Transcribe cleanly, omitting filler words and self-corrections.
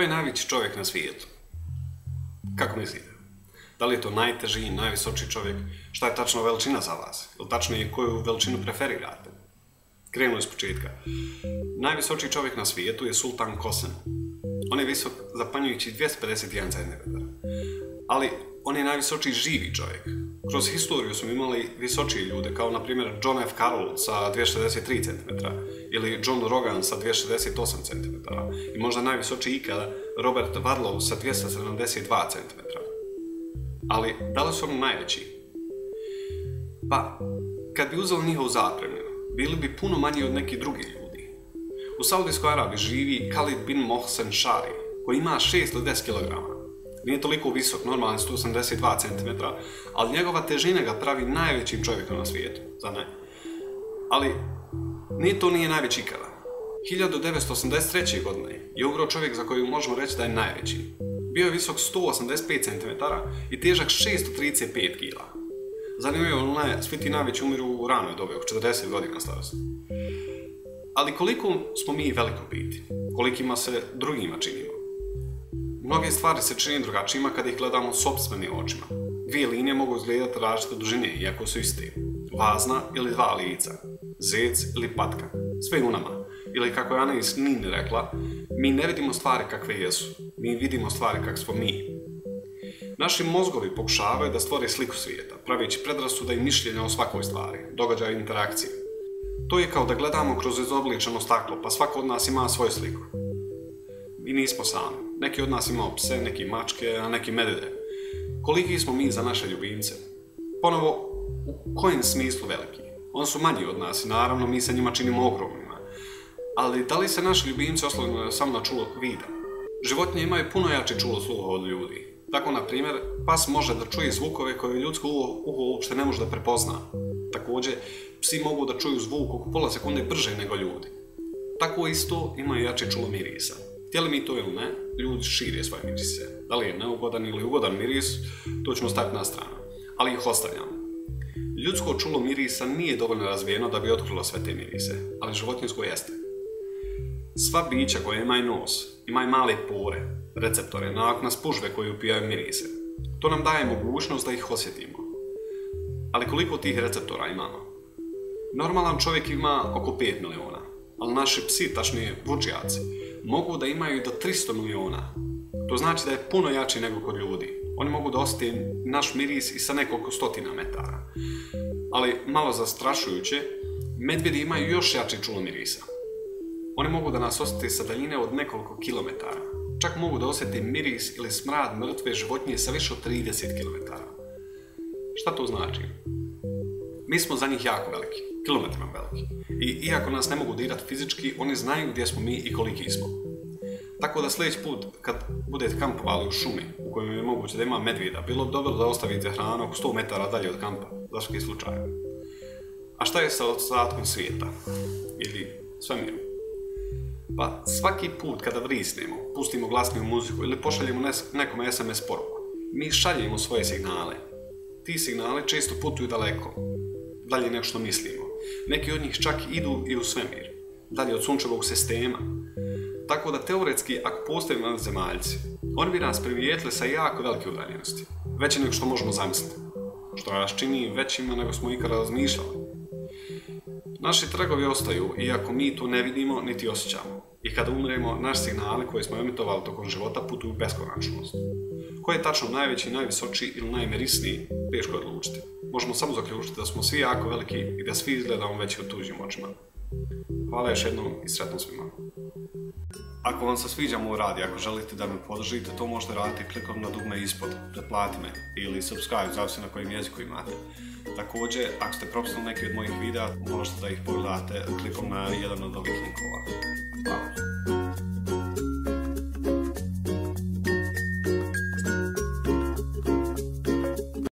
Ko je najveći čovjek na svijetu? Kako mislite? Da li je to najteži, najvisočiji čovjek? Šta je tačno veličina za vas? Ili tačnije koju veličinu preferirate? Krenemo iz početka. Najvisočiji čovjek na svijetu je Sultan Kosen. On je visok zapanjujući 251 cm. Ali on je najvisočiji živi čovjek. Kroz historiju smo imali visočije ljude, kao na primjer John F. Carroll sa 263 cm ili John Rogan sa 268 cm i možda najvisočiji ikada Robert Wadlow sa 272 cm. Ali da li su oni najveći? Pa, kad bi uzeli njihovu zapremninu, bili bi puno manji od nekih drugih ljudi. U Saudijskoj Arabiji živi Khalid bin Mohsen Shari, koji ima 610 kg. Nije toliko visok, normalno 182 cm, ali njegova težina ga pravi najvećim čovjekom na svijetu, zar ne? Ali nije najveći ikada. 1983. godine je umro čovjek za koji možemo reći da je najveći. Bio je visok 185 cm i težak 635 kg. Zanimljivo, svi ti najveći umiru u ranoj dobi, oko 40 godina starosti. Ali koliko smo mi veliko biti? Kolikima se drugima činimo? Mnoge stvari se čini drugačijima kada ih gledamo sopstvenim očima. Dvije linije mogu izgledati različite dužine, iako su iste. Vazna ili dva lica. Zec ili patka. Sve u nama. Ili kako je Anais Nin rekla, mi ne vidimo stvari kakve jesu. Mi vidimo stvari kak smo mi. Naši mozgovi pokušavaju da stvore sliku svijeta, pravići predrasude i mišljenja o svakoj stvari, događaju i interakcije. To je kao da gledamo kroz izobličeno staklo, pa svako od nas ima svoju sliku. Mi nismo sami. Neki od nas imaju pse, neki mačke, a neki medvjede. Koliki smo mi za naše ljubimce? Ponovo, u kojem smislu veliki? Oni su manji od nas i naravno mi se njima činimo ogromnima. Ali da li se naši ljubimci oslanjaju samo na čulo vida? Životinje imaju puno jače čulo sluha od ljudi. Tako, na primjer, pas može da čuje zvukove koje ljudsko uho uopšte ne može da prepozna. Također, psi mogu da čuju zvuk oko pola sekunde brže nego ljudi. Tako isto imaju jače čulo mirisa. Htjeli mi to ili ne, ljudi šire svoje mirise. Da li je neugodan ili ugodan miris, to ćemo staviti na stranu. Ali ih ostavljamo. Ljudsko čulo mirisa nije dovoljno razvijeno da bi otkrilo sve te mirise, ali životinjsko jeste. Sva bića koja imaju nos, imaju male pore, receptore, na spužve koje upijaju mirise. To nam daje mogućnost da ih osjetimo. Ali koliko tih receptora imamo? Normalan čovjek ima oko 5 miliona, ali naši psi, tačnije vučjaci, mogu da imaju do 300 miliona. To znači da je puno jači nego kod ljudi. Oni mogu da osjeti naš miris i sa nekoliko stotina metara. Ali, malo zastrašujuće, medvjedi imaju još jače čulo mirisa. Oni mogu da nas osjeti sa daljine od nekoliko kilometara. Čak mogu da osjeti miris ili smrad mrtve životinje sa više od 30 kilometara. Šta to znači? Mi smo za njih jako veliki, kilometrima veliki. I iako nas ne mogu dirati fizički, oni znaju gdje smo mi i koliki smo. Tako da sljedeći put, kad budete kampovali u šumi, u kojoj je moguće da ima medvjeda, bilo bi dobro da ostavite hranu oko 100 metara dalje od kampa, za svaki slučaj. A šta je sa ostatkom svijeta? Ili svemirom? Pa svaki put kada vrisnemo, pustimo glasniju muziku ili pošaljemo nekom SMS poruku, mi šaljemo svoje signale. Ti signali često putuju daleko, dalje nego što mislimo. Neki od njih čak idu i u svemir, dalje od sunčevog sistema. Tako da teoretski, ako postoje vanzemaljci, oni bi nas primijetili sa jako velike udaljenosti, veće nego što možemo zamisliti, što nas čini većima nego smo ikada razmišljali. Naši tragovi ostaju, iako mi to ne vidimo niti osjećamo. I kada umremo, naši signali koje smo emitovali tokom života putuju beskonačnost. Ko je tačno najveći, najvisočiji ili najmirisniji, teško je odlučiti. Možemo samo zaključiti da smo svi jako veliki i da svi izgledamo veći od tuđim očima. Hvala još jednom i sretno svima. Ako vam se sviđa moj rad i ako želite da me podržite, to možete raditi klikom na dugme ispod, pretplati me ili subscribe, zavisi na kojim jeziku imate. Također, ako ste propustili neki od mojih videa, možete da ih pogledate klikom na jedan od ovih linkova. Hvala.